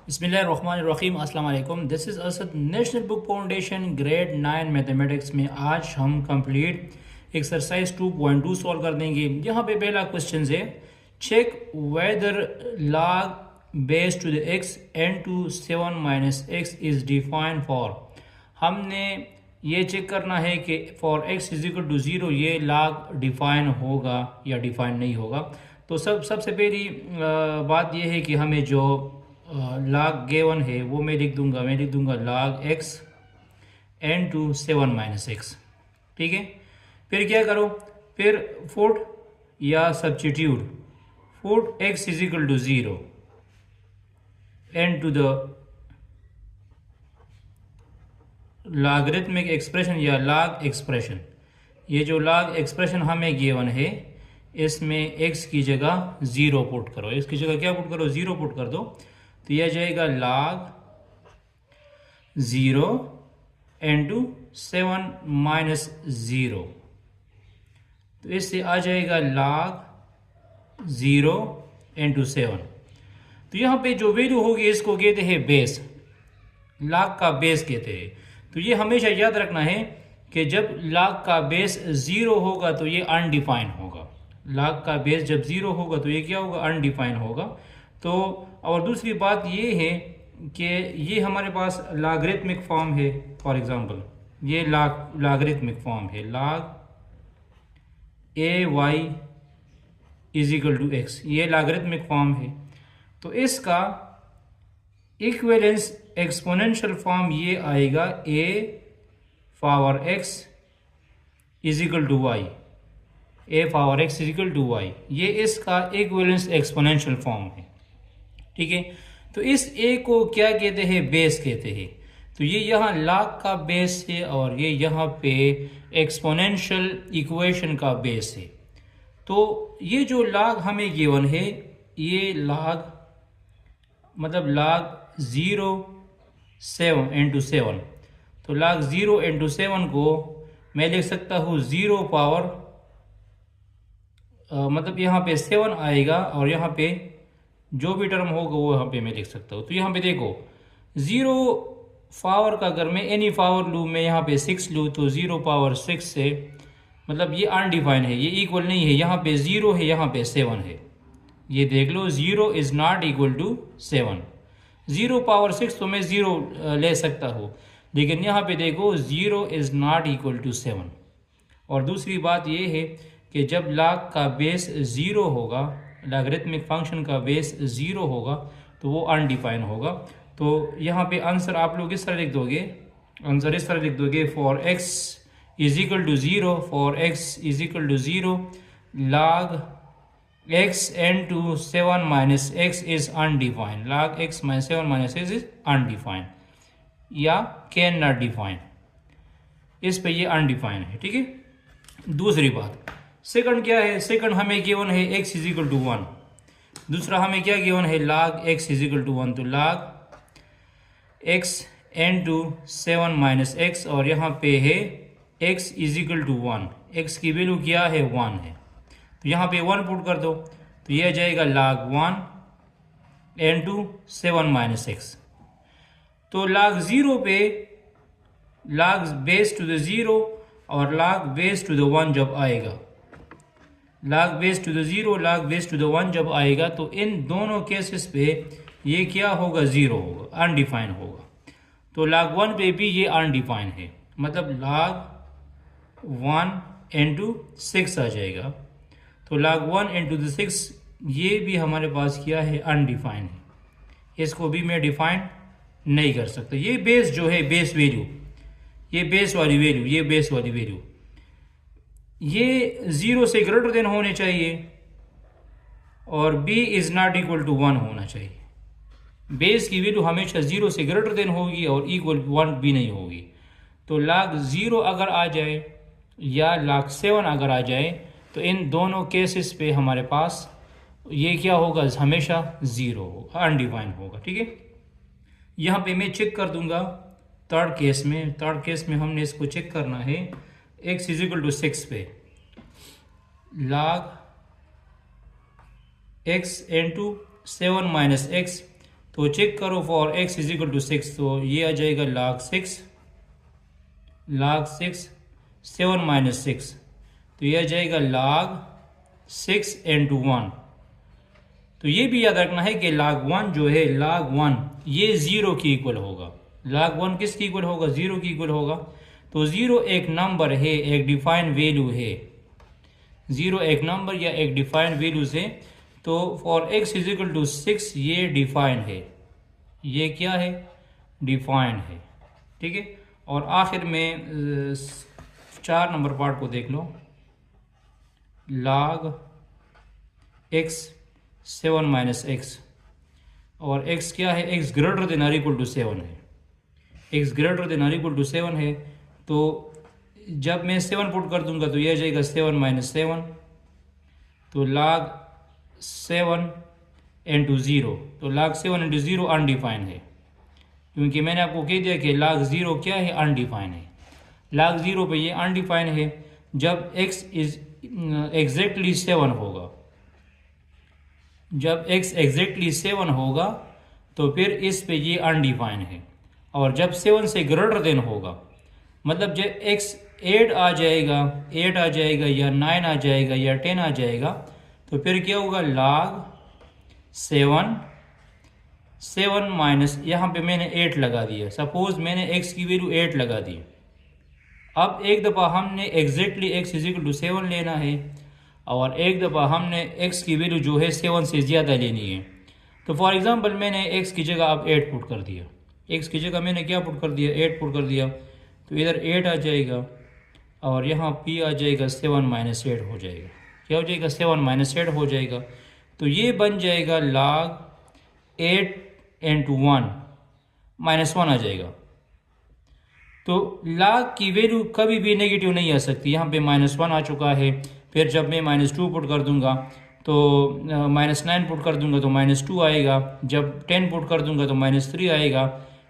बिस्मिल्लाहिर्रहमानिर्रहीम अस्सलाम वालेकुम। This is Asad national book foundation grade 9 mathematics में आज हम कंप्लीट एक्सरसाइज 2.2 सॉल्व कर देंगे। यहाँ पे पहला क्वेश्चन है, check whether log base to the x n to 7 minus x is define for. हमने ये चेक करना है कि for x is equal to 0 ये log डिफाइन होगा या डिफाइन नहीं होगा। तो सबसे पहली बात यह है कि हमें जो log गिवन है वो मैं लिख दूंगा log x n to 7 minus x। ठीक है, फिर क्या करो, फिर पुट या substitute put x is equal to 0 n to the logarithmic expression या log एक्सप्रेशन। ये जो log एक्सप्रेशन हमें गिवन है इसमें x की जगह 0 पुट करो, x की जगह क्या पुट करो, 0 पुट कर दो। तो यह जाएगा log 0 इंटू 7 माइनस 0। तो इससे आ जाएगा log 0 इंटू 7। तो यहाँ पे जो वैल्यू होगी इसको कहते हैं बेस, log का बेस कहते हैं। तो ये हमेशा याद रखना है कि जब log का बेस 0 होगा तो ये अनडिफाइन होगा। log का बेस जब 0 होगा तो ये क्या होगा, अनडिफाइन होगा। तो और दूसरी बात ये है कि ये हमारे पास लॉगरिथमिक फॉर्म है। फॉर एग्जांपल ये लॉगरिथमिक फॉर्म है, log ay is equal to x, ये लॉगरिथमिक फॉर्म है। तो इसका इक्विवेलेंस एक्सपोनेंशियल फॉर्म ये आएगा a power x is equal to y, a power x is equal to y, ये इसका इक्विवेलेंस एक्सपोनेंशियल फॉर्म है। ठीक है, तो इस a को क्या कहते हैं, बेस कहते हैं। तो ये यहाँ log का बेस है और ये यहाँ पे एक्सपोनेंशियल इक्वेशन का बेस है। तो ये जो log हमें गिवन है ये log मतलब log 0 7 इंटू 7। तो log 0 इंटू 7 को मैं लिख सकता हूँ 0 पावर मतलब यहाँ पे 7 आएगा और यहाँ पे जो भी टर्म होगा वो यहाँ पे मैं लिख सकता हूँ। तो यहाँ पे देखो 0 पावर का अगर मैं एनी पावर लूँ, मैं यहाँ पे 6 लूँ तो 0 पावर 6 से मतलब ये अनडिफाइन है, ये इक्वल नहीं है। यहाँ पे 0 है, यहाँ पे 7 है, ये देख लो 0 is not equal to 7। 0 power 6 तो मैं 0 ले सकता हूँ, लेकिन यहाँ पे देखो 0 इज नॉट इक्वल टू 7। और दूसरी बात ये है कि जब log का बेस 0 होगा, लॉगरिथमिक फंक्शन का बेस 0 होगा तो वो अनडिफाइन होगा। तो यहाँ पे आंसर आप लोग इस तरह लिख दोगे, आंसर इस तरह लिख दोगे, for x is equal to 0, for x is equal to 0 log x n to 7 minus x is undefined, log x minus 7 minus x is undefined या कैन नॉट डिफाइन, इस पे ये अनडिफाइन है। ठीक है, दूसरी बात सेकंड क्या है, सेकंड हमें गिवन है x इज इक्वल टू 1। दूसरा हमें क्या गिवन है, log x is equal to 1। तो log x n to 7 minus x और यहाँ पे है x is equal to 1, x की वैल्यू क्या है, 1 है। तो यहाँ पे 1 पुट कर दो तो यह जाएगा log 1 n to 7 minus x। तो log 0 पे log बेस टू द 0 और log बेस टू द 1 जब आएगा, log base to the 0 log base to the 1 जब आएगा तो इन दोनों केसेस पे ये क्या होगा, 0 होगा, अनडिफाइन होगा। तो log 1 पे भी ये अनडिफाइन है, मतलब log 1 इंटू 6 आ जाएगा। तो log 1 इंटू द 6 ये भी हमारे पास क्या है, अनडिफाइन है, इसको भी मैं डिफाइन नहीं कर सकता। ये बेस जो है, बेस वैल्यू, ये बेस वाली वैल्यू, ये बेस वाली वैल्यू ये 0 से ग्रेटर देन होने चाहिए और b is not equal to 1 होना चाहिए। बेस की वैल्यू हमेशा 0 से ग्रेटर देन होगी और इक्वल 1 भी नहीं होगी। तो log 0 अगर आ जाए या log 7 अगर आ जाए तो इन दोनों केसेस पे हमारे पास ये क्या होगा, हमेशा 0 होगा, अनडिफाइन होगा। ठीक है, यहाँ पे मैं चेक कर दूंगा थर्ड केस में हमने इसको चेक करना है x इज इक्वल टू 6 पे log x into 7 minus x तो चेक करो for x is equal to 6, तो ये आ जाएगा log 6 7 माइनस 6, तो ये आ जाएगा log 6 इंटू 1। तो ये भी याद रखना है कि log 1 जो है, log 1 ये 0 की इक्वल होगा। log 1 किसकी इक्वल होगा? 0 की इक्वल होगा। तो 0 एक नंबर है, एक डिफाइन वैल्यू है। 0 एक नंबर या एक डिफाइन वैल्यू है। तो for x is equal to 6 ये डिफाइन है, ये क्या है? डिफाइन है। ठीक है। और आखिर में 4 नंबर पार्ट को देख लो। log x 7 माइनस एक्स, और x क्या है? x greater than or equal to 7 है। x greater than or equal to 7 है। तो जब मैं 7 पुट कर दूंगा तो यह आ जाएगा 7 माइनस 7, तो log 7 इंटू 0, तो log 7 इंटू 0 अनडिफाइन है, क्योंकि मैंने आपको कह दिया कि log 0 क्या है? अनडिफाइन है। log 0 पे ये अनडिफाइन है। जब x इज एग्जैक्टली 7 होगा, जब x एग्जैक्टली 7 होगा तो फिर इस पे ये अनडिफाइन है। और जब 7 से ग्रेटर देन होगा, मतलब जब x 8 आ जाएगा, 8 आ जाएगा या 9 आ जाएगा या 10 आ जाएगा, तो फिर क्या होगा? log 7 माइनस, यहाँ पे मैंने 8 लगा दिया। सपोज मैंने x की वैल्यू 8 लगा दी। अब एक दफ़ा हमने exactly x is equal to 7 लेना है, और एक दफ़ा हमने x की वैल्यू जो है 7 से ज़्यादा लेनी है। तो फॉर एग्जांपल मैंने x की जगह अब 8 पुट कर दिया। x की जगह मैंने क्या पुट कर दिया? 8 पुट कर दिया। तो इधर 8 आ जाएगा, और यहाँ p आ जाएगा 7 माइनस 8 हो जाएगा। क्या हो जाएगा? 7 माइनस 8 हो जाएगा। तो ये बन जाएगा log 8 इंटू 1 माइनस 1 आ जाएगा। तो log की वैल्यू कभी भी नेगेटिव नहीं आ सकती। यहाँ पे -1 आ चुका है। फिर जब मैं -2 पुट कर दूंगा तो -9 पुट कर दूंगा तो -2 आएगा। जब 10 पुट कर दूंगा तो -3 आएगा।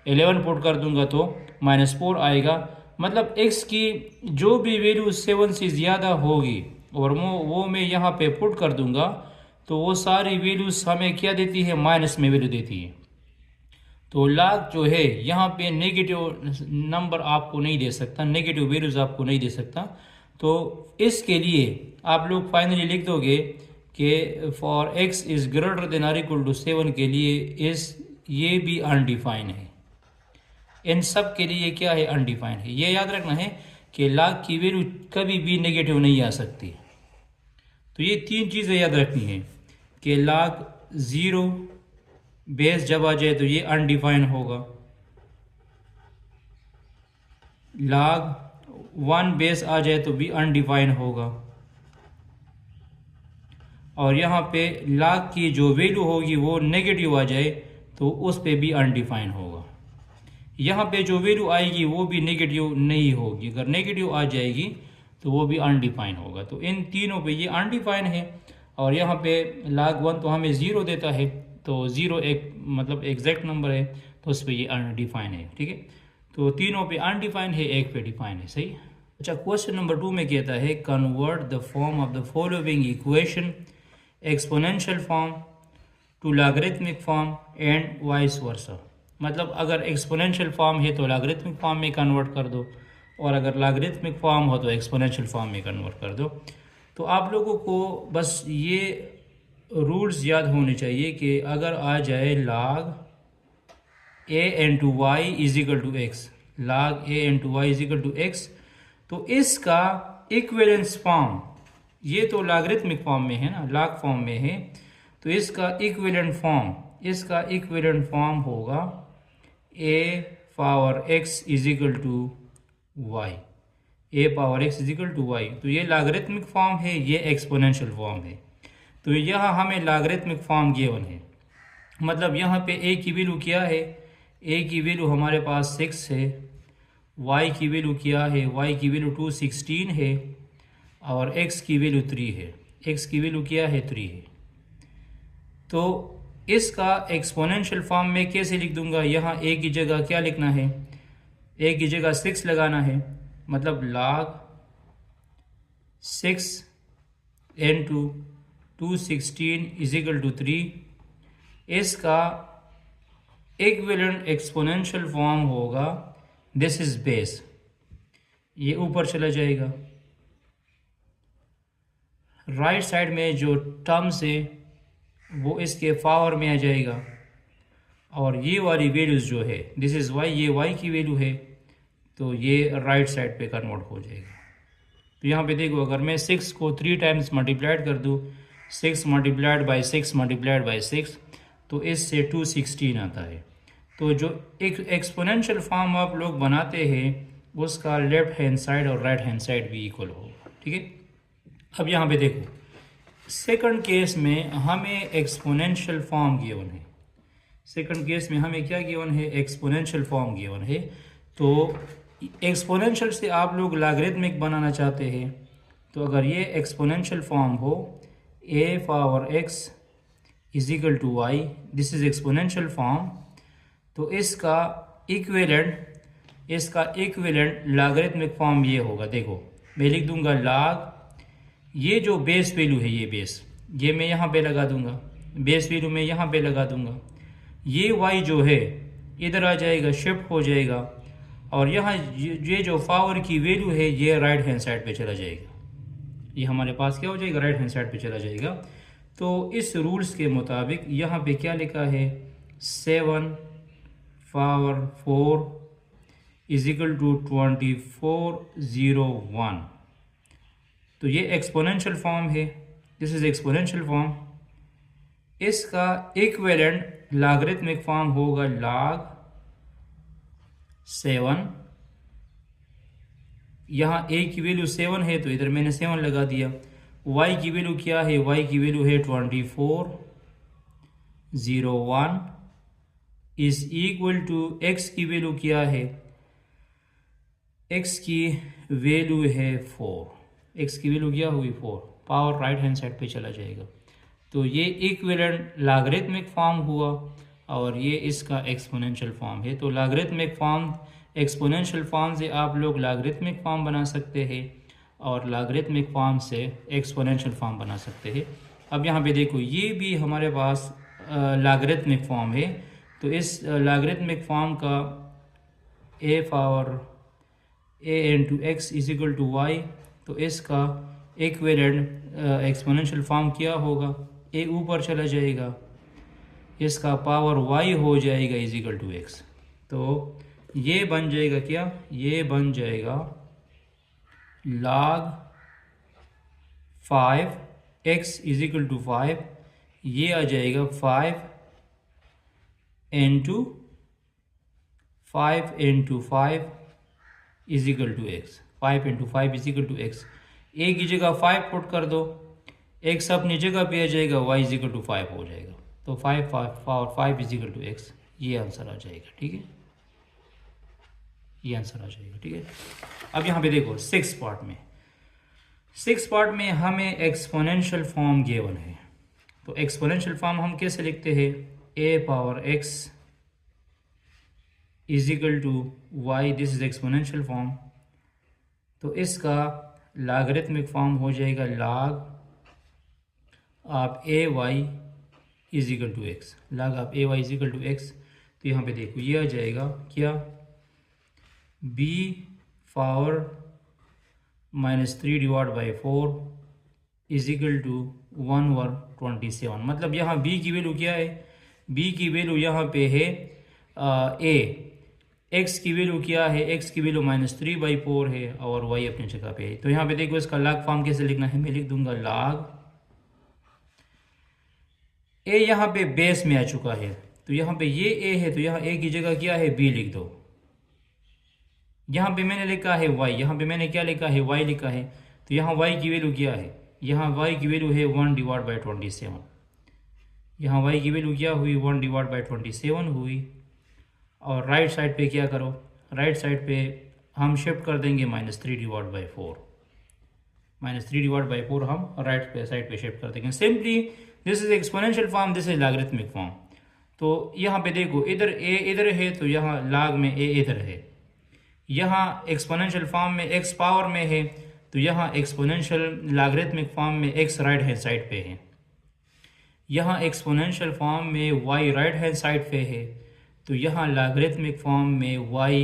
11 पुट कर दूंगा तो -4 आएगा। मतलब x की जो भी वैल्यू 7 से ज़्यादा होगी और वो मैं यहाँ पे पुट कर दूंगा, तो वो सारी वैल्यूज हमें क्या देती है? माइनस में वैल्यू देती है। तो log जो है यहाँ पे नेगेटिव नंबर आपको नहीं दे सकता, नेगेटिव वैल्यूज आपको नहीं दे सकता। तो इसके लिए आप लोग फाइनली लिख दोगे कि for x is greater than or equal to 7 के लिए ये भी अनडिफाइन है। इन सब के लिए क्या है? अनडिफाइन है। ये याद रखना है कि log की वैल्यू कभी भी नेगेटिव नहीं आ सकती। तो ये 3 चीज़ें याद रखनी है कि log 0 बेस जब आ जाए तो ये अनडिफाइन होगा, log 1 बेस आ जाए तो भी अनडिफाइन होगा, और यहाँ पे log की जो वैल्यू होगी वो नेगेटिव आ जाए तो उस पे भी अनडिफाइन होगा। यहाँ पे जो वैल्यू आएगी वो भी नेगेटिव नहीं होगी। अगर नेगेटिव आ जाएगी तो वो भी अनडिफाइन होगा। तो इन तीनों पे ये अनडिफाइन है। और यहाँ पे log 1 तो हमें 0 देता है, तो 0 एक मतलब एग्जैक्ट नंबर है, तो उस पर ये अनडिफाइन है। ठीक है। तो तीनों पे अनडिफाइन है, एक पे डिफाइन है। सही। अच्छा, क्वेश्चन नंबर 2 में कहता है convert the form of the following equation exponential form to logarithmic form and vice versa. मतलब अगर एक्सपोनेंशियल फॉर्म है तो लॉगरिथमिक फॉर्म में कन्वर्ट कर दो, और अगर लॉगरिथमिक फॉर्म हो तो एक्सपोनेंशियल फॉर्म में कन्वर्ट कर दो। तो आप लोगों को बस ये रूल्स याद होने चाहिए कि अगर आ जाए log a into y is equal to x, log a into y is equal to x, तो इसका इक्विवेलेंस फॉर्म, ये तो लॉगरिथमिक फॉर्म में है ना, log फॉर्म में है, तो इसका इक्विवेलेंट फॉर्म होगा a power x is equal to y, a power x is equal to y. तो ये लॉगरिथमिक फॉर्म है, ये एक्सपोनेंशियल फॉर्म है। तो यहाँ हमें लॉगरिथमिक फॉर्म गिवन है, मतलब यहाँ पे a की वैल्यू क्या है? a की वैल्यू हमारे पास 6 है, y की वैल्यू क्या है? y की वैल्यू 216 है, और x की वैल्यू 3 है। x की वैल्यू क्या है? 3 है। तो इसका एक्सपोनेंशियल फॉर्म में कैसे लिख दूंगा? यहाँ a की जगह क्या लिखना है? a की जगह 6 लगाना है, मतलब log 6 into 216 is equal to 3। इसका इक्विवेलेंट एक्सपोनेंशियल फॉर्म होगा, दिस इज बेस, ये ऊपर चला जाएगा, राइट साइड में जो टर्म्स है वो इसके पावर में आ जाएगा, और ये वाली वैल्यूज़ जो है दिस इज़ वाई, ये वाई की वैल्यू है, तो ये राइट साइड पे कन्वर्ट हो जाएगा। तो यहाँ पे देखो, अगर मैं 6 को 3 टाइम्स मल्टीप्लाइड कर दूँ, 6 मल्टीप्लाइड बाई 6 मल्टीप्लाइड बाई 6, तो इससे 216 आता है। तो जो एक एक्सपोनेंशियल फॉर्म आप लोग बनाते हैं उसका लेफ्ट हैंड साइड और राइट हैंड साइड भी इक्वल होगा, ठीक है। अब यहाँ पे देखो, सेकंड केस में हमें एक्सपोनेंशियल फॉर्म गिवन है, सेकंड केस में हमें क्या गिवन है, एक्सपोनेंशियल फॉर्म गिवन है। तो एक्सपोनेंशियल से आप लोग लॉगरिथमिक बनाना चाहते हैं, तो अगर ये एक्सपोनेंशियल फॉर्म हो a power x is equal to y, this is exponential form, तो इसका इक्विवेलेंट लॉगरिथमिक फॉर्म ये होगा। देखो मैं लिख दूंगा लॉग, ये जो बेस वैल्यू है, ये बेस, ये मैं यहाँ पे लगा दूंगा, बेस वैल्यू मैं यहाँ पे लगा दूंगा, ये y जो है इधर आ जाएगा, शिफ्ट हो जाएगा, और यहाँ ये जो पावर की वैल्यू है ये राइट हैंड साइड पे चला जाएगा, ये हमारे पास क्या हो जाएगा, राइट हैंड साइड पे चला जाएगा। तो इस रूल्स के मुताबिक यहाँ पे क्या लिखा है, 7 पावर 4 इज इक्वल टू 2401। तो ये एक्सपोनेंशियल फॉर्म है, दिस इज एक्सपोनेंशियल फॉर्म। इसका इक्विवेलेंट लॉगरिथमिक फॉर्म होगा log 7, यहाँ a की वैल्यू 7 है तो इधर मैंने 7 लगा दिया, y की वैल्यू क्या है, y की वैल्यू है 2401 इज इक्वल टू x की वैल्यू क्या है, x की वैल्यू है 4, x की वैल्यू क्या हुई 4, पावर राइट हैंड साइड पे चला जाएगा। तो ये इक्विवेलेंट लॉगरिथमिक फॉर्म हुआ और ये इसका एक्सपोनेंशियल फॉर्म है। तो लॉगरिथमिक फॉर्म, एक्सपोनेंशियल फॉर्म से आप लोग लॉगरिथमिक फॉर्म बना सकते हैं और लॉगरिथमिक फॉर्म से एक्सपोनेंशियल फॉर्म बना सकते हैं। अब यहाँ पे देखो, ये भी हमारे पास लॉगरिथमिक फॉर्म है, तो इस लॉगरिथमिक फॉर्म का a power a into x is equal to y, तो इसका इक्विवेलेंट एक्सपोनेंशियल फॉर्म क्या होगा, a ऊपर चला जाएगा, इसका पावर y हो जाएगा इज इक्वल टू एक्स। तो ये बन जाएगा क्या, ये बन जाएगा log 5 x is equal to 5, ये आ जाएगा 5 into 5 is equal to x, 5 into 5 is equal to x. A की जगह 5 पुट कर दो, एक्स अपनी जगह पे आ जाएगा, y इज इक्वल टू 5 हो जाएगा, तो 5 power 5 is equal to x, ये आंसर आ जाएगा, ठीक है, ये आंसर आ जाएगा, ठीक है। अब यहाँ पे देखो, 6 पार्ट में हमें एक्सपोनेंशियल फॉर्म गिवन है। तो एक्सपोनेंशियल फॉर्म हम कैसे लिखते हैं, a power x is equal to y, this is exponential form. तो इसका लॉगरिथमिक फॉर्म हो जाएगा log of a y is equal to x, log of a y is equal to x. तो यहाँ पे देखो, ये आ जाएगा क्या, b power -3 divide by 4 is equal to 1/27। मतलब यहाँ b की वैल्यू क्या है, b की वैल्यू यहाँ पे है a, x की वैल्यू क्या है, x की वैल्यू -3/4 है और y अपनी जगह पे है। तो यहाँ पे देखो, इसका log फॉर्म कैसे लिखना है, मैं लिख दूंगा log a, यहाँ पे बेस में आ चुका है, तो यहाँ पे ये a है, तो यहाँ a की जगह क्या है, b लिख दो। यहाँ पे मैंने लिखा है y, यहाँ पे मैंने क्या लिखा है, y लिखा है, तो यहाँ y की वैल्यू क्या है, यहाँ y की वैल्यू है 1/27। यहाँ y की वैल्यू क्या हुई, 1/27 हुई। और राइट साइड पे क्या करो, राइट साइड पे हम शिफ्ट कर देंगे -3/4, -3/4 हम राइट पे साइड पे शिफ्ट कर देंगे। Simply this is exponential form, this is logarithmic form. तो यहाँ पे देखो, इधर a इधर है, तो यहाँ log में a इधर है, यहाँ एक्सपोनेंशियल फॉर्म में x पावर में है, तो यहाँ एक्सपोनेंशियल लॉगरिथमिक फॉर्म में x राइट हैंड साइड पे है, यहाँ एक्सपोनेंशियल फॉर्म में y राइट हैंड साइड पे है, तो यहाँ लॉगरिथमिक फॉर्म में y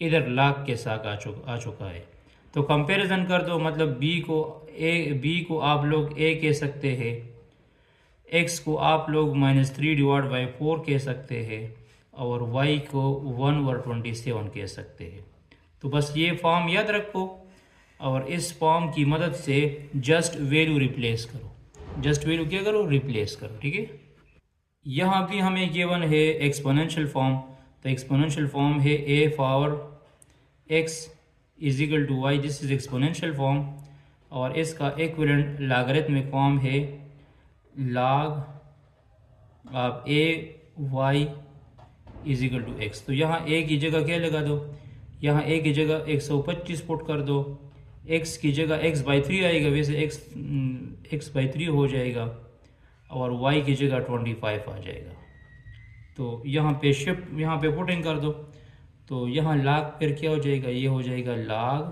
इधर log के साथ आ चुका है। तो कंपैरिजन कर दो, मतलब b को आप लोग a कह सकते हैं, x को आप लोग -3/4 कह सकते हैं और y को 1/27 कह सकते हैं। तो बस ये फॉर्म याद रखो और इस फॉर्म की मदद से जस्ट वैल्यू रिप्लेस करो। जस्ट वैल्यू क्या करो? रिप्लेस करो, ठीक है। यहाँ भी हमें गिवन है एक्सपोनेंशियल फॉर्म। तो एक्सपोनेंशियल फॉर्म है a power x is equal to y, this is exponential form. और इसका इक्विवेलेंट लॉगरिथमिक फॉर्म है log आप a y is equal to x। तो यहाँ a की जगह क्या लगा दो? यहाँ a की जगह 125 पुट कर दो, x की जगह x/3 आएगा, वैसे x/3 हो जाएगा और y की जगह 25 आ जाएगा। तो यहाँ पे शिफ्ट, यहाँ पे पुटिंग कर दो, तो यहाँ log फिर क्या हो जाएगा? ये हो जाएगा log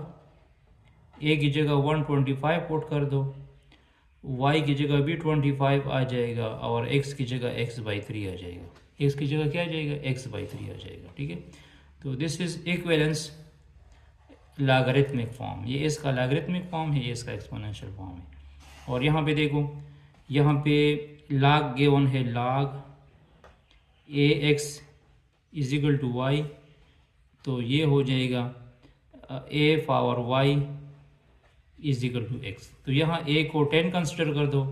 a की जगह 125 पुट कर दो, y की जगह भी 25 आ जाएगा और x की जगह x/3 आ जाएगा। x की जगह क्या आ जाएगा? x/3 आ जाएगा, ठीक है। तो this is equivalence logarithmic form. ये इसका लॉगरिथमिक फॉर्म है, ये इसका एक्सपोनेंशियल फॉर्म है। और यहाँ पे देखो, यहाँ पे log गिवन है log ax is equal to y, तो ये हो जाएगा a power y is equal to x। तो यहाँ a को 10 कंसिडर कर दो,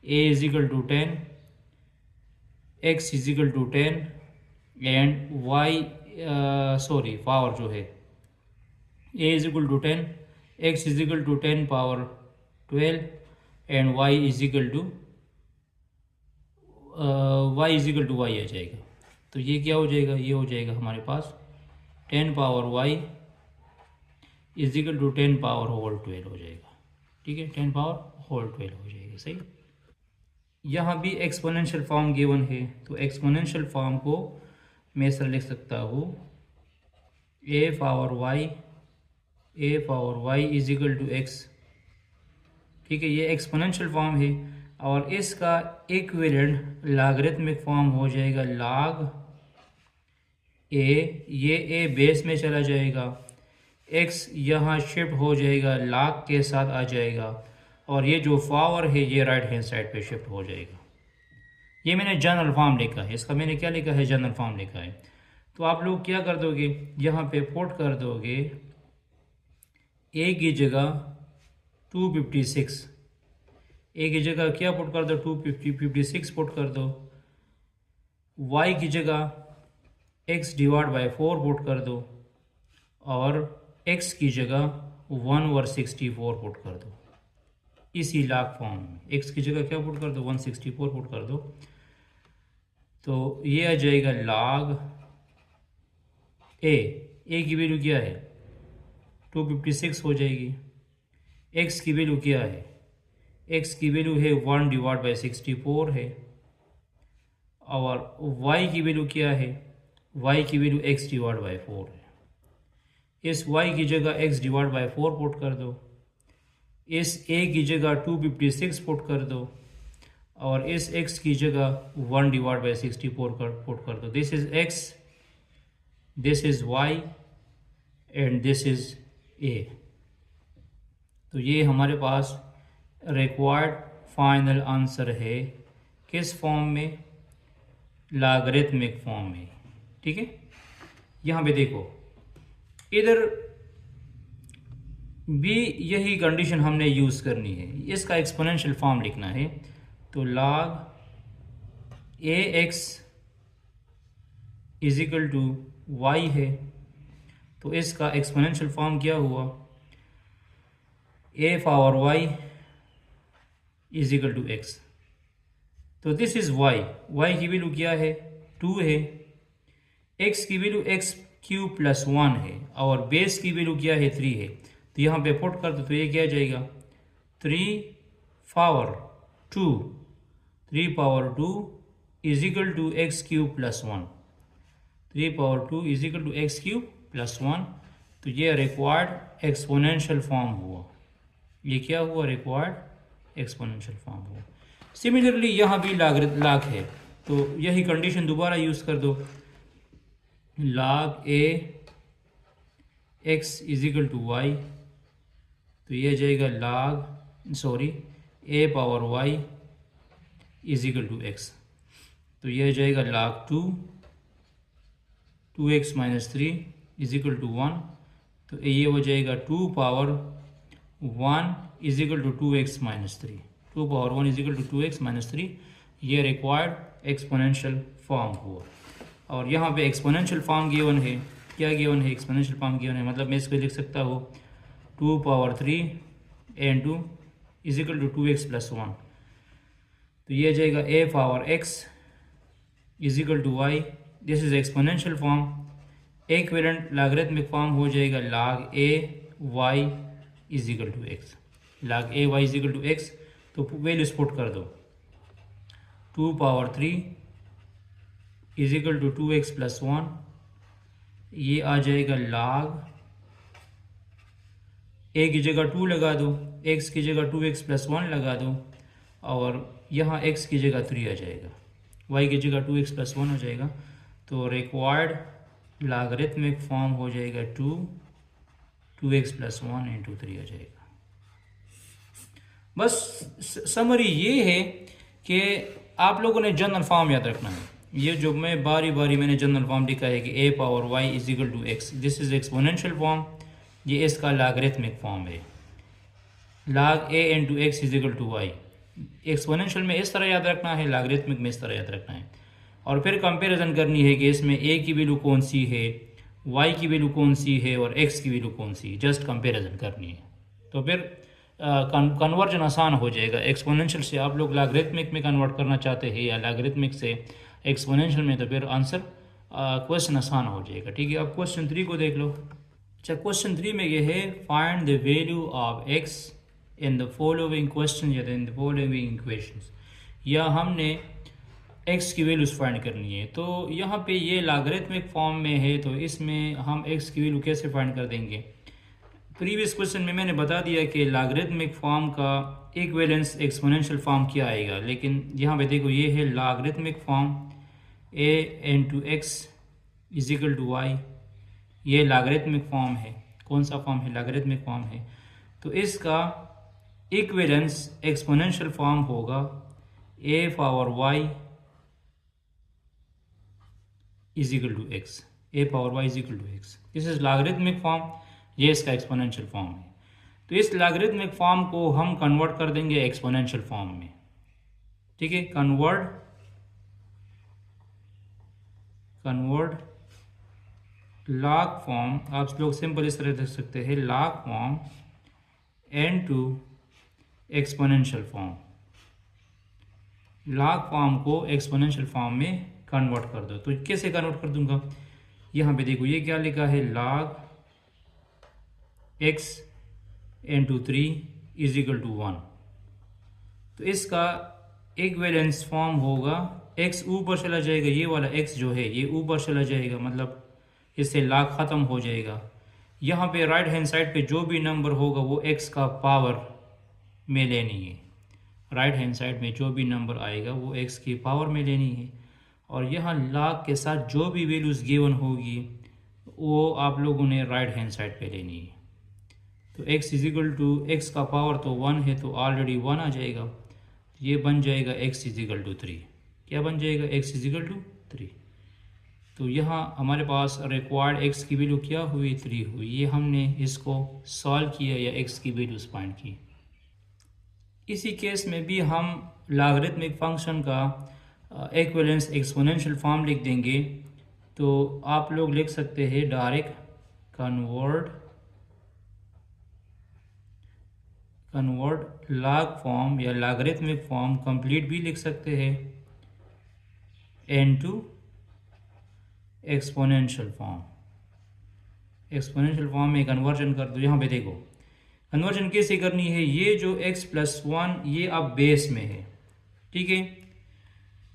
a is equal to 10, x is equal to 10 and y power जो है a is equal to 10, x is equal to 10 power 12 and y is equal to y आ जाएगा। तो ये क्या हो जाएगा? ये हो जाएगा हमारे पास 10 power y is equal to 10 power whole 12 हो जाएगा, ठीक है। 10 पावर होल 12 हो जाएगा, सही। यहाँ भी एक्सपोनेंशियल फॉर्म गिवन है, तो एक्सपोनेंशियल फॉर्म को मैं सर लिख सकता हूँ a power y is equal to x, ठीक है। ये एक्सपोनेंशियल फॉर्म है और इसका इक्विवेलेंट लॉगरिथमिक फॉर्म हो जाएगा log a, ये a बेस में चला जाएगा, x यहाँ शिफ्ट हो जाएगा log के साथ आ जाएगा और ये जो पावर है ये राइट हैंड साइड पे शिफ्ट हो जाएगा। ये मैंने जनरल फॉर्म लिखा है, इसका मैंने क्या लिखा है? जनरल फॉर्म लिखा है। तो आप लोग क्या कर दोगे? यहाँ पे पुट कर दोगे a की जगह 256, a की जगह क्या पुट कर दो? 256 पुट कर दो, y की जगह x/4 पुट कर दो और x की जगह 1/64 पुट कर दो। इसी log फॉर्म में x की जगह क्या पुट कर दो? 164 पुट कर दो। तो ये आ जाएगा log a की वैल्यू क्या है? 256 हो जाएगी। x की वैल्यू क्या है? x की वैल्यू है 1/64 है और y की वैल्यू क्या है? y की वैल्यू x/4 है। इस y की जगह x/4 पुट कर दो, इस a की जगह 256 पुट कर दो और इस x की जगह 1/64 पुट कर दो। This is x, this is y and this is a। तो ये हमारे पास रिक्वायर्ड फाइनल आंसर है किस फॉर्म में? लॉगरिथमिक फॉर्म में, ठीक है। यहाँ पे देखो, इधर भी यही कंडीशन हमने यूज़ करनी है, इसका एक्सपोनेंशियल फॉर्म लिखना है। तो log ax is equal to y है, तो इसका एक्सपोनेंशियल फॉर्म क्या हुआ? a power y is equal to x। तो दिस इज y की वैल्यू क्या है? 2 है, x की वैल्यू x³ + 1 है और बेस की वैल्यू क्या है? 3 है। तो यहाँ पे पुट कर दो, तो ये क्या जाएगा? 3 power 2 is equal to x³ + 1, 3 power 2 is equal to x³ + 1। तो ये रिक्वायर्ड एक्सपोनेंशियल फॉर्म हुआ। ये क्या हुआ? रिक्वायर्ड एक्सपोनेंशियल फॉर्म हुआ। सिमिलरली यहाँ भी लॉग है, तो यही कंडीशन दोबारा यूज़ कर दो। log a x is equal to y, तो ये जाएगा a power y is equal to x, तो यह जाएगा log 2x minus 3 is equal to 1, तो ये हो जाएगा 2 power 1 is equal to 2x minus 3, 2 power 1 is equal to 2x minus 3, ये रिक्वायर्ड एक्सपोनेंशियल फॉर्म हुआ। और यहाँ पे एक्सपोनेंशियल फॉर्म गिवन है, क्या गिवन है, एक्सपोनेंशियल फॉर्म गिवन है, मतलब मैं इसको लिख सकता हूँ 2 power 3 n2 is equal to 2x plus 1, तो ये जाएगा a power x is equal to y, this is exponential form. Equivalent logarithmic form हो जाएगा log a y is equal to x, log a y is equal to x, तो values put कर दो, 2 power 3 is equal to 2x plus 1, ये आ जाएगा log a की जगह 2 लगा दो, x की जगह 2x प्लस 1 लगा दो, और यहाँ x की जगह 3 आ जाएगा, y की जगह 2x प्लस 1 हो जाएगा, तो रिक्वायर्ड लॉगरिथमिक फॉर्म हो जाएगा 2x प्लस 1 इंटू 3 आ जाएगा। बस समरी ये है कि आप लोगों ने जनरल फॉर्म याद रखना है, ये जो मैं बारी बारी मैंने जनरल फॉर्म लिखा है कि a power y is equal to x, this is exponential form, ये इसका लॉगरिथमिक फॉर्म है, log a into x is equal to y, exponential में इस तरह याद रखना है, लॉगरिथमिक में इस तरह याद रखना है, और फिर कंपैरिजन करनी है कि इसमें a की वैल्यू कौन सी है, y की वैल्यू कौन सी है और x की वैल्यू कौन सी है, जस्ट कंपैरिजन करनी है, तो फिर कन्वर्जन आसान हो जाएगा। एक्सपोनेंशियल से आप लोग लॉगरिथमिक में कन्वर्ट करना चाहते हैं या लॉगरिथमिक से एक्सपोनेंशियल में, तो फिर आंसर क्वेश्चन आसान हो जाएगा। ठीक है, अब क्वेश्चन 3 को देख लो। अच्छा, क्वेश्चन 3 में ये है find the value of x in the following question या इन द फॉलोइंग इक्वेशंस, या हमने x की वैल्यूज फाइंड करनी है। तो यहाँ पे ये लॉगरिथमिक फॉर्म में है, तो इसमें हम x की वैल्यू कैसे फाइंड कर देंगे। प्रीवियस क्वेश्चन में मैंने बता दिया कि लॉगरिथमिक फॉर्म का इक्विवेलेंस एक्सपोनेंशियल फॉर्म क्या आएगा, लेकिन यहाँ पे देखो ये है logarithmic form a into x is equal to y, ये लॉगरिथमिक फॉर्म है। कौन सा फॉर्म है, लॉगरिथमिक फॉर्म है, तो इसका इक्विवेलेंस एक्सपोनेंशियल फॉर्म होगा a power y is equal to x, a power y is equal to x, this is logarithmic form, ये इसका एक्सपोनेंशियल फॉर्म है। तो इस लॉगरिथमिक फॉर्म को हम कन्वर्ट कर देंगे एक्सपोनेंशियल फॉर्म में। ठीक है, कन्वर्ट लॉग फॉर्म, आप लोग सिंपल इस तरह देख सकते हैं, log form n to exponential form, log form को एक्सपोनेंशियल फॉर्म में कन्वर्ट कर दो। तो कैसे कन्वर्ट कर दूंगा, यहाँ पे देखो ये क्या लिखा है, log x into 3 is equal to 1, तो इसका इक्विवेलेंस फॉर्म होगा, x ऊपर चला जाएगा, ये वाला x जो है ये ऊपर चला जाएगा, मतलब इससे log ख़त्म हो जाएगा। यहाँ पे राइट हैंड साइड पे जो भी नंबर होगा वो x का पावर में लेनी है, राइट हैंड साइड में जो भी नंबर आएगा वो x की पावर में लेनी है, और यहाँ log के साथ जो भी वैल्यूज़ गिवन होगी वो आप लोगों ने राइट हैंड साइड पे लेनी है। तो x is equal to x का पावर तो 1 है, तो ऑलरेडी 1 आ जाएगा, ये बन जाएगा x इज इक्वल टू 3, क्या बन जाएगा, x इज इक्वल टू 3। तो यहाँ हमारे पास रिक्वायर्ड x की वैल्यू क्या हुई, 3 हुई, ये हमने इसको सॉल्व किया या x की वैल्यूज फाइंड की। इसी केस में भी हम लॉगरिथमिक फंक्शन का इक्विवेलेंस एक्सपोनेंशियल फॉर्म लिख देंगे, तो आप लोग लिख सकते हैं डायरेक्ट कन्वर्ट लॉग फॉर्म या लॉगरिथमिक फॉर्म कंप्लीट भी लिख सकते हैं n to exponential form, exponential form में कन्वर्जन कर दो। यहाँ पे देखो कन्वर्जन कैसे करनी है, ये जो x प्लस 1 ये अब बेस में है, ठीक है,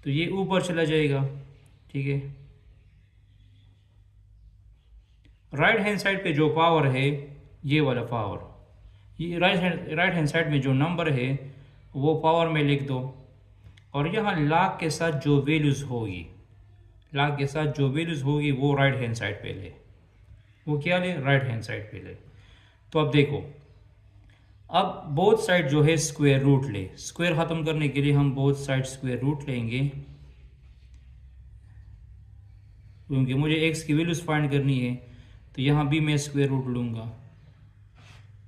तो ये ऊपर चला जाएगा, ठीक है, राइट हैंड साइड पे जो पावर है ये वाला पावर, ये राइट हैंड साइड में जो नंबर है वो पावर में लिख दो, और यहाँ log के साथ जो वैल्यूज़ होगी, लाग के साथ जो वैल्यूज़ होगी वो राइट हैंड साइड पे ले। वो क्या ले? राइट हैंड साइड पे ले। तो अब देखो, अब बोथ साइड जो है स्क्वायर रूट ले। स्क्वायर ख़त्म करने के लिए हम बोथ साइड स्क्वायर रूट लेंगे, क्योंकि मुझे एक्स की वैल्यूज़ फाइंड करनी है। तो यहाँ भी मैं स्क्वायर रूट लूँगा,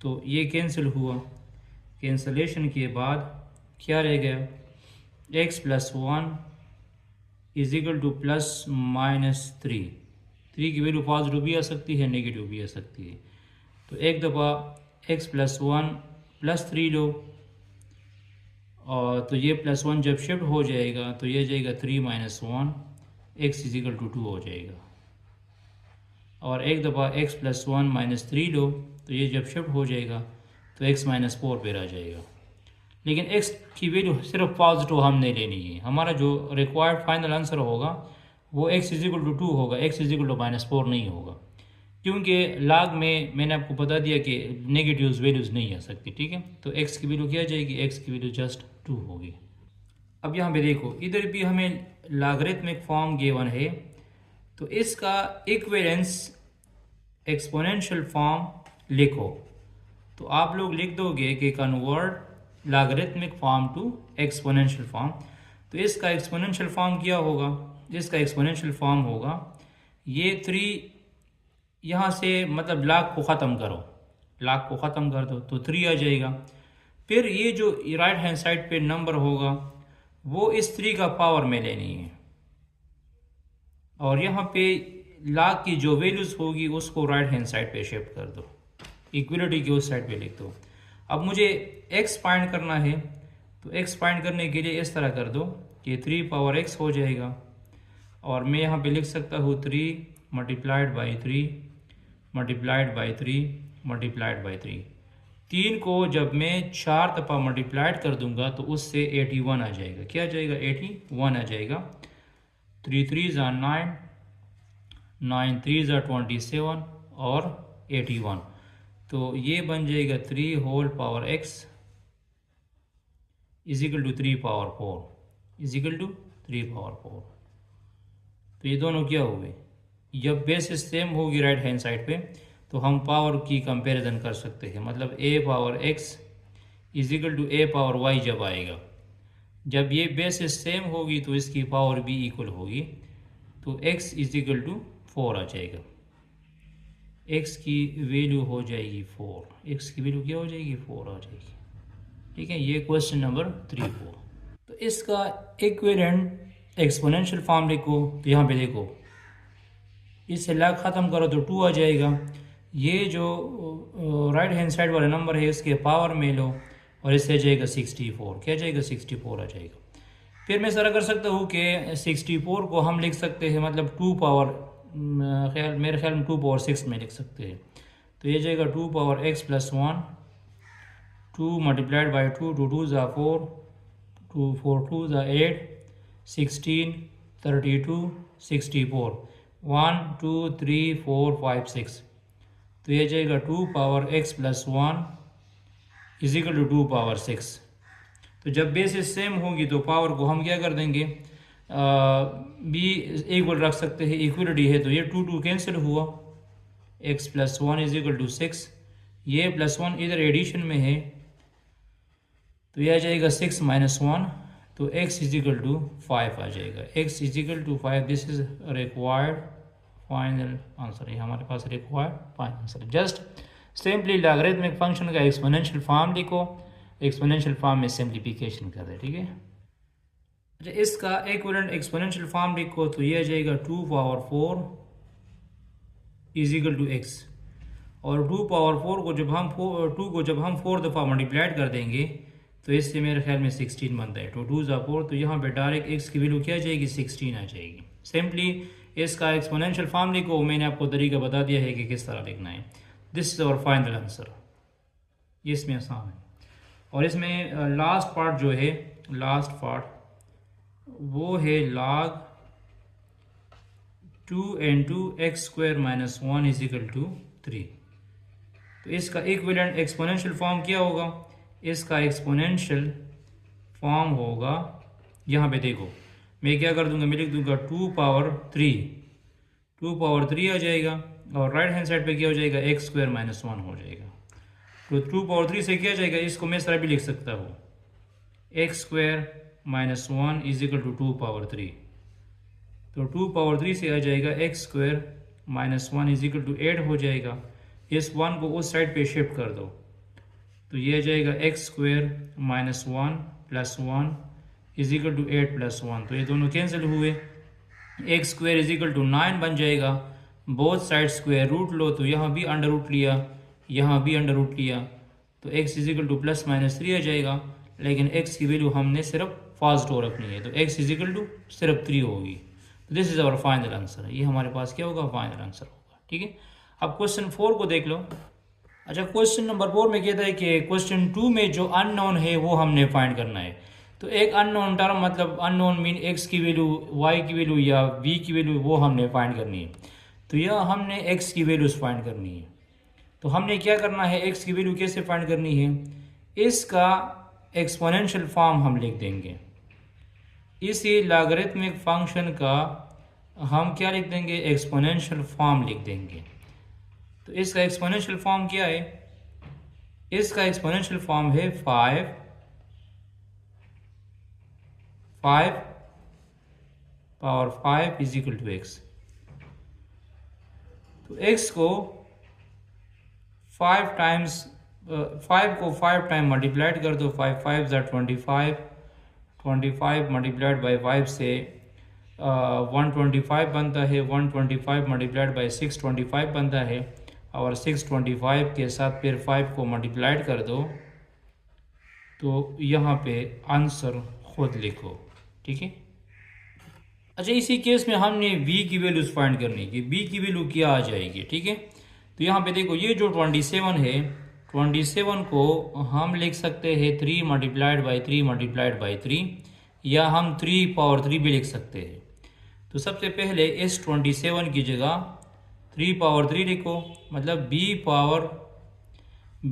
तो ये कैंसिल हुआ। कैंसलेशन के बाद क्या रह गया? X plus one is equal two plus minus three. Three की वैल्यू पॉजिटिव भी आ सकती है, नेगेटिव भी आ सकती है। तो एक दफ़ा x plus one plus three लो, और तो ये प्लस वन जब शिफ्ट हो जाएगा तो ये जाएगा three minus one, x is equal to two हो जाएगा। और एक दफ़ा x plus one minus three लो, तो ये जब शिफ्ट हो जाएगा तो एक्स माइनस फोर पर आ जाएगा। लेकिन एक्स की वैल्यू सिर्फ पॉजिटिव हमने लेनी है। हमारा जो रिक्वायर्ड फाइनल आंसर होगा वो x is equal to two होगा, x is equal to minus four नहीं होगा, क्योंकि लाग में मैंने आपको बता दिया कि नेगेटिव वैल्यूज़ नहीं आ सकती। ठीक है, तो एक्स की वैल्यू क्या जाएगी? एक्स की वैल्यू जस्ट टू होगी। अब यहाँ पे देखो, इधर भी हमें लॉगरिथमिक फॉर्म गिवन है, तो इसका इक्विवेलेंस एक्सपोनेंशियल फॉर्म लिखो। तो आप लोग लिख दोगे कि convert logarithmic form to exponential form. तो इसका एक्सपोनेंशियल फॉर्म क्या होगा? इसका एक्सपोनेंशियल फॉर्म होगा ये थ्री, यहाँ से मतलब लाख को ख़त्म करो, लाख को ख़त्म कर दो तो थ्री आ जाएगा। फिर ये जो राइट हैंड साइड पे नंबर होगा वो इस थ्री का पावर में लेनी है, और यहाँ पे लाख की जो वैल्यूज़ होगी उसको राइट हैंड साइड पे शिफ्ट कर दो, इक्वलिटी की उस साइड पे लिख दो। अब मुझे x फाइंड करना है, तो x फाइंड करने के लिए इस तरह कर दो कि थ्री पावर x हो जाएगा, और मैं यहाँ पे लिख सकता हूँ three multiplied by three multiplied by three multiplied by three. तीन को जब मैं चार दफ़ा मल्टीप्लाइड कर दूंगा तो उससे 81 आ जाएगा। क्या आ जाएगा? 81 आ जाएगा। थ्री थ्री ज़ा नाइन, नाइन थ्री ज़ा 27 और 81, तो ये बन जाएगा three whole power x is equal to three power four is equal to three power four. तो ये दोनों क्या हो गए? जब बेसिस सेम होगी राइट हैंड साइड पे तो हम पावर की कंपैरिजन कर सकते हैं। मतलब a power x is equal to a power y जब आएगा, जब ये बेसिस सेम होगी तो इसकी पावर भी इक्वल होगी, तो x is equal to four आ जाएगा। x की वैल्यू हो जाएगी फोर, x की वैल्यू क्या हो जाएगी? फोर आ जाएगी। ठीक है, ये क्वेश्चन नंबर 3-4। तो इसका इक्विवेलेंट एक्सपोनेंशियल फॉर्म लिखो। तो यहाँ पे देखो, इससे लाख ख़त्म करो तो टू आ जाएगा। ये जो राइट हैंड साइड वाला नंबर है इसके पावर में लो, और इससे जाएगा 64। क्या जाएगा? 64 आ जाएगा। फिर मैं सारा कर सकता हूँ कि 64 को हम लिख सकते हैं मतलब टू पावर, मेरे ख्याल में 2 पावर 6 में लिख सकते हैं। तो ये जाएगा 2 power x plus one, 2 multiplied by two, two two ज़ा फोर, टू फोर टू ज़ा 8, 16, 32, 64, 1 2 3 4 5 6। तो ये जाएगा 2 power x plus one is equal to 2 power 6। तो जब बेसिस सेम होगी तो पावर को हम क्या कर देंगे? बी इक्वल रख सकते हैं, इक्वलिटी है। तो ये 2 2 कैंसिल हुआ, x plus one is equal to 6, ये प्लस वन इधर एडिशन में है तो यह आ जाएगा 6 माइनस वन, तो x इज इक्वल टू 5 आ जाएगा। x is equal to 5, this is required final answer. है हमारे पास required final answer. Just simply logarithmic function का एक्सपोनेंशियल फॉर्म लिखो, एक्सपोनेंशियल फॉर्म में सिंप्लीफिकेशन कर दे। ठीक है, अच्छा इसका इक्विवेलेंट एक्सपोनेंशियल फॉर्म लिखो, तो ये आ जाएगा 2 power 4 is equal to x, और 2 पावर 4 को जब हम 2 को जब हम 4 दफ़ा मल्टीप्लाइड कर देंगे तो इससे मेरे ख्याल में 16 बनता है। 2 2 ज़ा 4, तो यहाँ पे डायरेक्ट x की वैल्यू क्या आ जाएगी? 16 आ जाएगी। सिंपली इसका एक्सपोनेंशियल फॉर्म लिखो, मैंने आपको तरीका बता दिया है कि किस तरह लिखना है। This is our final answer. ये इसमें आसान है। और इसमें लास्ट पार्ट जो है, लास्ट पार्ट वो है log 2 into x square minus one is equal to 3। तो इसका इक्विवेलेंट एक्सपोनेंशियल फॉर्म क्या होगा? इसका एक्सपोनेंशियल फॉर्म होगा, यहाँ पे देखो मैं क्या कर दूंगा, मैं लिख दूंगा 2 पावर 3, 2 पावर 3 आ जाएगा, और राइट हैंड साइड पे क्या हो जाएगा, एक्स स्क्वायर माइनस 1 हो जाएगा। तो 2 पावर 3 से क्या जाएगा, इसको मैं इस तरह भी लिख सकता हूँ, x square minus 1 is equal to 2 power 3। तो 2 पावर 3 से आ जाएगा x square minus 1 is equal to 8 हो जाएगा। इस 1 को उस साइड पे शिफ्ट कर दो, तो ये आ जाएगा x square minus 1 plus 1 is equal to 8 plus 1। तो ये दोनों कैंसिल हुए, x square is equal to 9 बन जाएगा। बोथ साइड स्क्वायर रूट लो, तो यहाँ भी अंडर रूट लिया, यहाँ भी अंडर रूट लिया, तो x is equal two plus minus 3 आ जाएगा। लेकिन x की वैल्यू हमने सिर्फ फर्स्ट रो रखनी है, तो x इज इक्वल टू सिर्फ 3 होगी। तो this is our final answer. ये हमारे पास क्या होगा, फाइनल आंसर होगा। ठीक है, अब क्वेश्चन 4 को देख लो। अच्छा, क्वेश्चन नंबर 4 में कहता है कि क्वेश्चन 2 में जो अननोन है वो हमने फाइंड करना है। तो एक अननोन टर्म मतलब अननोन मीन x की वैल्यू, y की वैल्यू या v की वैल्यू, वो हमने फाइंड करनी है। तो यह हमने x की वैल्यूज फाइंड करनी है। तो हमने क्या करना है, x की वैल्यू कैसे फाइंड करनी है, इसका एक्सपोनेंशियल फॉर्म हम लिख देंगे। इसी लॉगरिथमिक फंक्शन का हम क्या लिख देंगे, एक्सपोनेंशियल फॉर्म लिख देंगे। तो इसका एक्सपोनेंशियल फॉर्म क्या है, इसका एक्सपोनेंशियल फॉर्म है 5 power 5 is equal to x. तो x को 5 टाइम्स 5 को 5 टाइम मल्टीप्लाइड कर दो, 5 5 ज़ा 25, 25 मल्टीप्लाइड बाई 5 से 125 बनता है, 125 मल्टीप्लाइड बाई 625 बनता है, और 625 के साथ फिर 5 को मल्टीप्लाइड कर दो, तो यहाँ पे आंसर खुद लिखो। ठीक है। अच्छा, इसी केस में हमने v की वैल्यूज फाइंड करनी है, v की वैल्यू क्या आ जाएगी। ठीक है, तो यहाँ पे देखो, ये जो 27 है, 27 को हम लिख सकते हैं 3 मल्टीप्लाइड बाई 3 मल्टीप्लाइड बाई 3, या हम 3 पावर 3 भी लिख सकते हैं। तो सबसे पहले इस 27 की जगह 3 पावर 3 लिखो, मतलब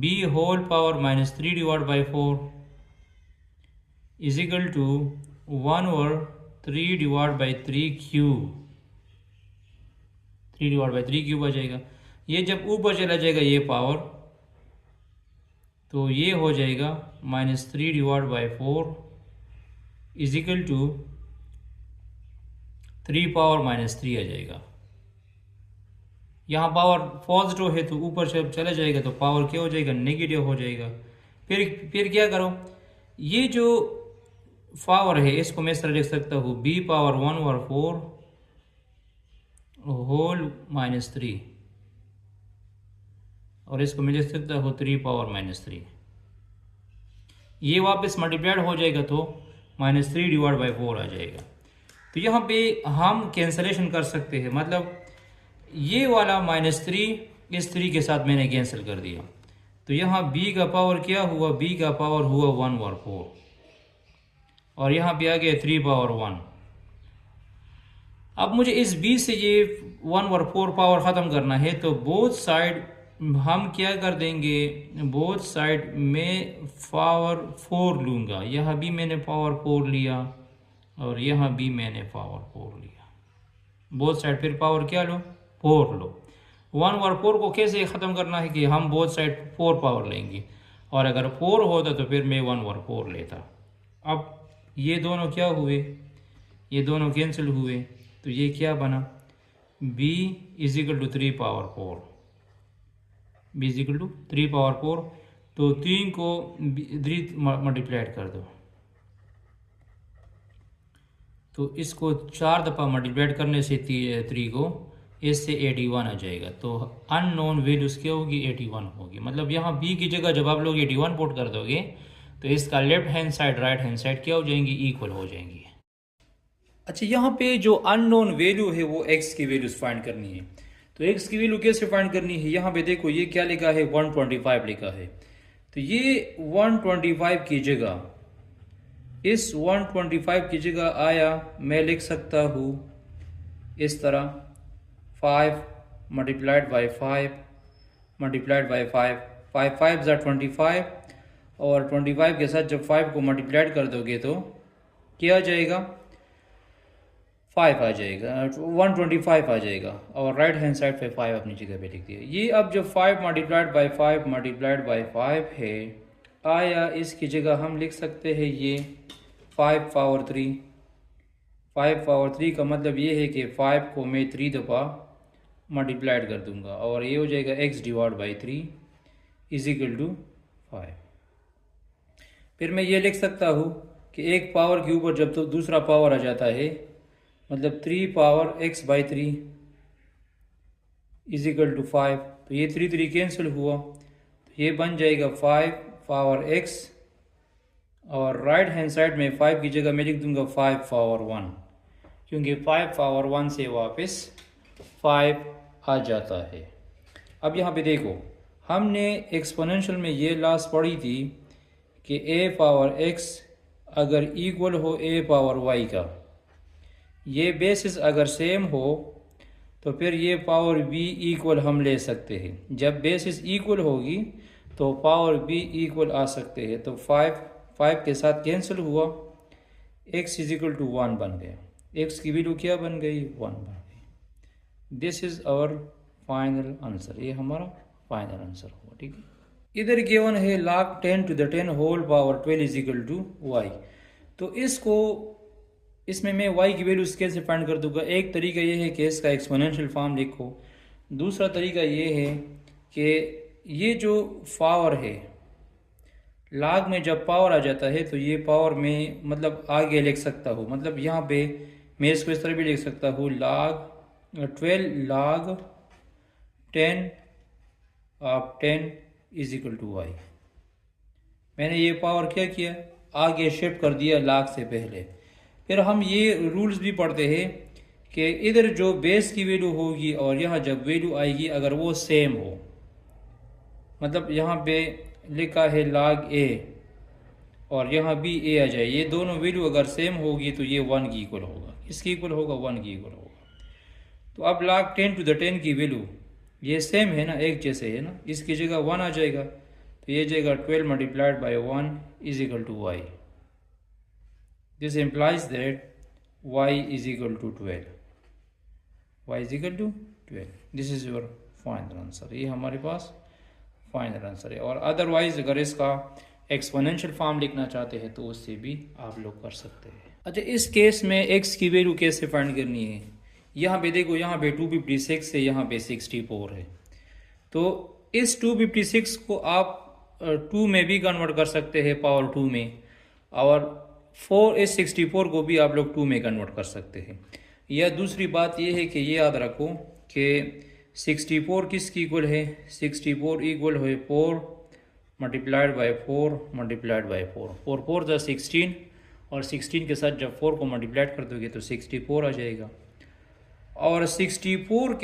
b whole power minus 3 divide by 4 is equal to 1 और 3 divide by 3 cube, 3 divide by 3 cube आ जाएगा। ये जब ऊपर चला जाएगा ये पावर, तो ये हो जाएगा minus 3 divide by 4 is equal to 3 power minus 3 आ जाएगा। यहाँ पावर पॉजिटिव है तो ऊपर से चला जाएगा, तो पावर क्या हो जाएगा, नेगेटिव हो जाएगा। फिर क्या करो, ये जो पावर है इसको मैं इस तरह लिख सकता हूँ, b power 1 over 4 whole minus 3, और इसको मैं लिख सकता हूँ 3 पावर माइनस 3। ये वापस मल्टीप्लाइड हो जाएगा तो माइनस 3 डिवाइड बाई 4 आ जाएगा। तो यहाँ पे हम कैंसलेशन कर सकते हैं, मतलब ये वाला माइनस 3 इस 3 के साथ मैंने कैंसिल कर दिया, तो यहाँ b का पावर क्या हुआ, b का पावर हुआ 1 ओवर 4, और यहाँ पे आ गया 3 पावर 1। अब मुझे इस b से ये 1 ओवर 4 पावर ख़त्म करना है, तो बोथ साइड हम क्या कर देंगे, बोथ साइड में पावर 4 लूँगा। यहाँ भी मैंने पावर 4 लिया, और यहाँ भी मैंने पावर 4 लिया। बोथ साइड फिर पावर क्या लो, 4 लो। 1 ओवर 4 को कैसे ख़त्म करना है कि हम बोथ साइड 4 पावर लेंगे, और अगर 4 होता तो फिर मैं 1 ओवर 4 लेता। अब ये दोनों क्या हुए, ये दोनों कैंसिल हुए, तो ये क्या बना, b is equal to 3 power 4, b is equal to 3 power 4। तो 3 को 3 मल्टीप्लाइड कर दो, तो इसको 4 दफ़ा मल्टीप्लाइड करने से 3 को इससे 81 आ जाएगा। तो अननोन वैल्यूज क्या होगी, 81 होगी। मतलब यहाँ b की जगह जब आप लोग 81 पुट कर दोगे, तो इसका left hand side right hand side क्या हो जाएंगी, इक्वल हो जाएंगी। अच्छा, यहाँ पे जो अननोन वैल्यू है वो x की वैल्यूज फाइंड करनी है। तो x की वैल्यू कैसे फाइंड करनी है, यहाँ पे देखो ये क्या लिखा है, 125 लिखा है। तो ये 125 की जगह, इस 125 की जगह आया, मैं लिख सकता हूँ इस तरह, 5 मल्टीप्लाइड बाई 5 मल्टीप्लाइड बाई 5, 5 5 ज़ा 25, और 25 के साथ जब 5 को मल्टीप्लाइड कर दोगे तो क्या आ जाएगा, 5 आ जाएगा, 125 आ जाएगा, और राइट हैंड साइड पे 5 अपनी जगह पे लिख दिया। ये अब जो 5 मल्टीप्लाइड बाई 5 मल्टीप्लाइड बाई 5 है, आया इसकी जगह हम लिख सकते हैं ये 5 पावर 3। 5 पावर 3 का मतलब ये है कि 5 को मैं 3 दफ़ा मल्टीप्लाइड कर दूंगा, और ये हो जाएगा x divide by 3 is equal to 5। फिर मैं ये लिख सकता हूँ कि एक पावर के ऊपर जब तो दूसरा पावर आ जाता है, मतलब 3 power x by 3 is equal to 5, तो ये 3 3 कैंसिल हुआ, तो ये बन जाएगा 5 पावर x, और राइट हैंड साइड में 5 की जगह मैं लिख दूंगा 5 पावर 1, क्योंकि 5 पावर 1 से वापस 5 आ जाता है। अब यहाँ पे देखो, हमने एक्सपोनेंशियल में ये लास्ट पढ़ी थी कि a पावर x अगर इक्वल हो a पावर y का, ये बेसिस अगर सेम हो तो फिर ये पावर b इक्वल हम ले सकते हैं। जब बेसिस इक्वल होगी तो पावर b इक्वल आ सकते हैं। तो 5 के साथ कैंसिल हुआ, x इज इक्वल टू 1 बन गया, x की वैल्यू क्या बन गई, 1 बन गई। This is our final answer, ये हमारा फाइनल आंसर हुआ। ठीक है, इधर गिवन है log 10 to the 10 whole power 12 is equal to y। तो इसमें मैं y की वैल्यू कैसे फाइंड कर दूंगा। एक तरीका ये है कि इसका एक्सपोनेंशियल फॉर्म लिखो, दूसरा तरीका ये है कि ये जो पावर है, log में जब पावर आ जाता है तो ये पावर में मतलब आगे लिख सकता हूँ, मतलब यहाँ पे मैं इसको इस तरह भी लिख सकता हूँ, log 12 log 10 of 10 is equal to y. मैंने ये पावर क्या किया, आगे शिफ्ट कर दिया log से पहले। फिर हम ये रूल्स भी पढ़ते हैं कि इधर जो बेस की वैल्यू होगी और यहाँ जब वैल्यू आएगी अगर वो सेम हो, मतलब यहाँ पे लिखा है log a और यहाँ भी a आ जाए, ये दोनों वैल्यू अगर सेम होगी तो ये 1 की इक्वल होगा। किसकी इक्वल होगा, 1 की इक्वल होगा। तो अब log 10 to the 10 की वैल्यू ये सेम है ना, एक जैसे है ना, इसकी जगह 1 आ जाएगा, तो ये जाएगा 12 multiplied by 1 is equal to y. This implies that y is equal to 12, y is equal to 12। This is your final answer, ये हमारे पास फाइनल आंसर है। और अदरवाइज अगर इसका एक्सपोनेंशियल फॉर्म लिखना चाहते हैं तो उससे भी आप लोग कर सकते हैं। अच्छा, इस केस में x की वैल्यू कैसे फाइंड करनी है, यहाँ पे देखो, यहाँ पे 256 है, यहाँ पे 64 है, तो इस 256 को आप 2 में भी कन्वर्ट कर सकते हैं, पावर 2 में, और इस 64 को भी आप लोग 2 में कन्वर्ट कर सकते हैं। या दूसरी बात यह है कि ये याद रखो कि 64 किसकी इक्वल है, 64 इक्वल है 4 मल्टीप्लाइड बाई 4 मल्टीप्लाइड बाई 4, 4 4 + 16, और 16 के साथ जब 4 को मल्टीप्लाइड कर दोगे तो 64 आ जाएगा। और 64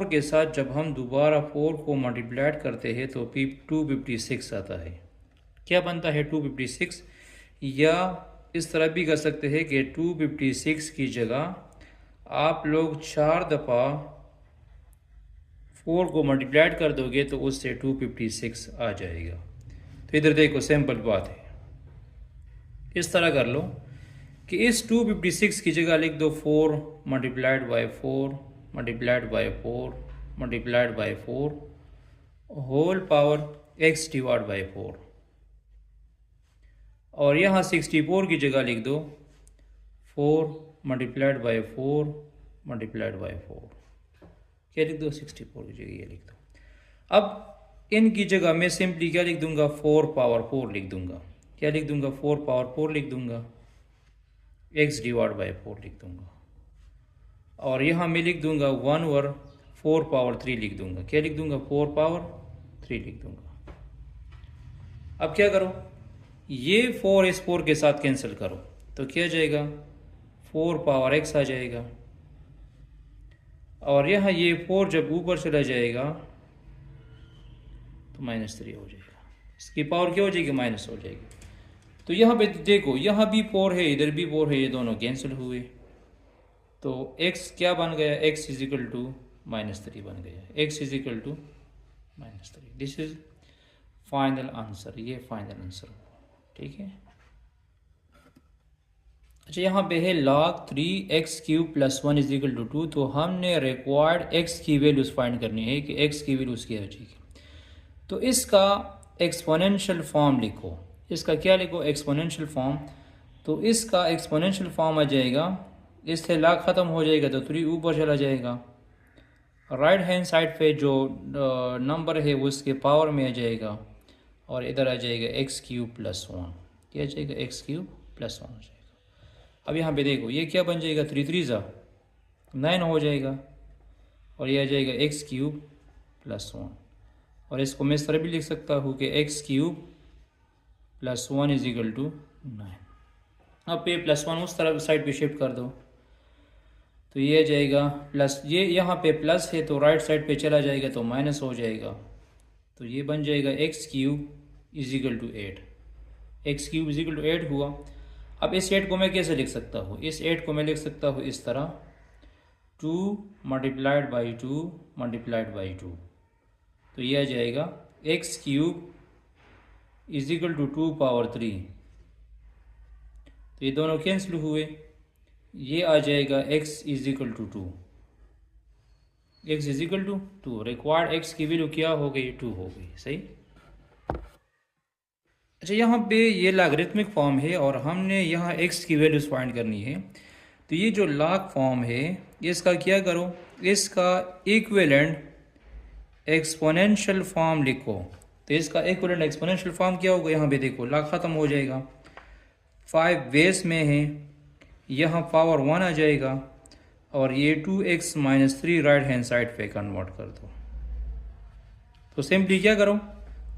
के साथ जब हम दोबारा 4 को मल्टीप्लाइड करते हैं तो 256 आता है। क्या बनता है, 256। या इस तरह भी कर सकते हैं कि 256 की जगह आप लोग 4 दफ़ा 4 को मल्टीप्लाइड कर दोगे तो उससे 256 आ जाएगा। तो इधर देखो, सिंपल बात है, इस तरह कर लो कि इस 256 की जगह लिख दो 4 multiplied by 4 multiplied by 4 multiplied by 4 whole power x divide by 4, और यहाँ 64 की जगह लिख दो 4 मल्टीप्लाइड बाई 4 मल्टीप्लाइड बाई 4। क्या लिख दो, 64 की जगह ये लिख दो। अब इनकी जगह मैं सिंपली क्या लिख दूंगा, 4 पावर 4 लिख दूंगा। क्या लिख दूंगा, 4 पावर 4 लिख दूंगा, x डिवाइड बाई 4 लिख दूंगा, और यहाँ मैं लिख दूंगा 1 और 4 पावर 3 लिख दूंगा। क्या लिख दूंगा, 4 पावर 3 लिख दूंगा। अब क्या करो, ये 4 इस 4 के साथ कैंसिल करो तो क्या जाएगा, 4 पावर x आ जाएगा, और यहाँ ये 4 जब ऊपर चला जाएगा तो -3 हो जाएगा। इसकी पावर क्या हो जाएगी, माइनस हो जाएगी। तो यहाँ पे देखो, यहाँ भी 4 है, इधर भी 4 है, ये दोनों कैंसिल हुए, तो x क्या बन गया, x इज इक्वल टू -3 बन गया, x is equal to -3। This is final answer, ये फाइनल आंसर हुआ। ठीक है, अच्छा, यहाँ पे है log 3x³ + 1 = 2। तो हमने रिक्वायर्ड x की वैल्यूज़ फाइंड करनी है कि x की वैल्यूज़ क्या हो जाएगी। तो इसका एक्सपोनेंशियल फॉर्म लिखो। इसका क्या लिखो? Exponential form. तो इसका एक्सपोनेंशियल फॉर्म आ जाएगा, इससे log ख़त्म हो जाएगा तो 3 ऊपर चला जाएगा। राइट हैंड साइड पे जो नंबर है वो उसके पावर में आ जाएगा और इधर आ जाएगा x³ + 1। क्या आ जाएगा? x³ + 1 हो जाएगा। अब यहाँ पे देखो ये क्या बन जाएगा? 3 3 9 हो जाएगा और ये आ जाएगा x³ + 1। और इसको मैं इस तरह भी लिख सकता हूँ कि x³ + 1 = 9। अब पे +1 उस तरफ साइड पे शिफ्ट कर दो तो ये आ जाएगा प्लस, ये यहाँ पे प्लस है तो राइट साइड पे चला जाएगा तो माइनस हो जाएगा। तो ये बन जाएगा x³ = 8। x³ = 8 हुआ। अब इस 8 को मैं कैसे लिख सकता हूँ? इस 8 को मैं लिख सकता हूँ इस तरह, 2 × 2 × 2। तो ये आ जाएगा x³ = 2⁻3। तो ये दोनों कैंसिल हुए, ये आ जाएगा x = 2। x = 2। रिक्वायर्ड x की वैल्यू क्या हो गई? 2 हो गई। सही। अच्छा, यहाँ पे ये लॉगरिथमिक फॉर्म है और हमने यहाँ x की वैल्यूज फाइंड करनी है। तो ये जो लॉग फॉर्म है इसका क्या करो? इसका इक्विवेलेंट एक्सपोनेंशियल फॉर्म लिखो। तो इसका इक्विवेलेंट एक्सपोनेंशियल फॉर्म क्या होगा? यहाँ पे देखो लॉग ख़त्म हो जाएगा, 5 बेस में है, यहाँ पावर 1 आ जाएगा और ये 2x - 3 राइट हैंड साइड पे कन्वर्ट कर दो। तो सिंपली क्या करो?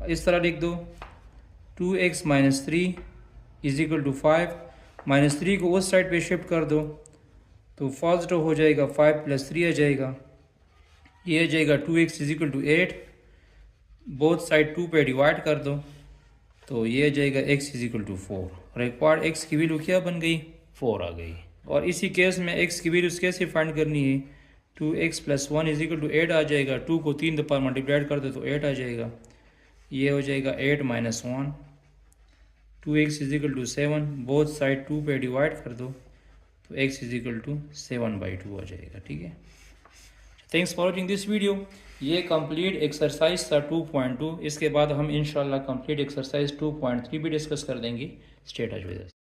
इस तरह लिख दो, 2x - 3 = 5। -3 को उस साइड पे शिफ्ट कर दो तो पॉजिटिव हो जाएगा, 5 + 3 आ जाएगा। ये आ जाएगा 2x = 8। बोथ साइड 2 पे डिवाइड कर दो तो ये आ जाएगा x = 4। रिक्वायर्ड x की वैल्यू क्या बन गई? 4 आ गई। और इसी केस में x की वैल्यूज कैसे फाइंड करनी है? 2x + 1 = 8 आ जाएगा। 2 को 3 दफ़ा मल्टीप्लाइड कर दो तो 8 आ जाएगा। ये हो जाएगा 8 - 1। 2x = 7। बोथ साइड 2 पे डिवाइड कर दो तो x = 7/2 आ जाएगा। ठीक है। Thanks for watching this video. ये कंप्लीट एक्सरसाइज था 2.2। इसके बाद हम इंशाल्लाह कंप्लीट एक्सरसाइज 2.3 भी डिस्कस कर देंगे। Stay touch with us.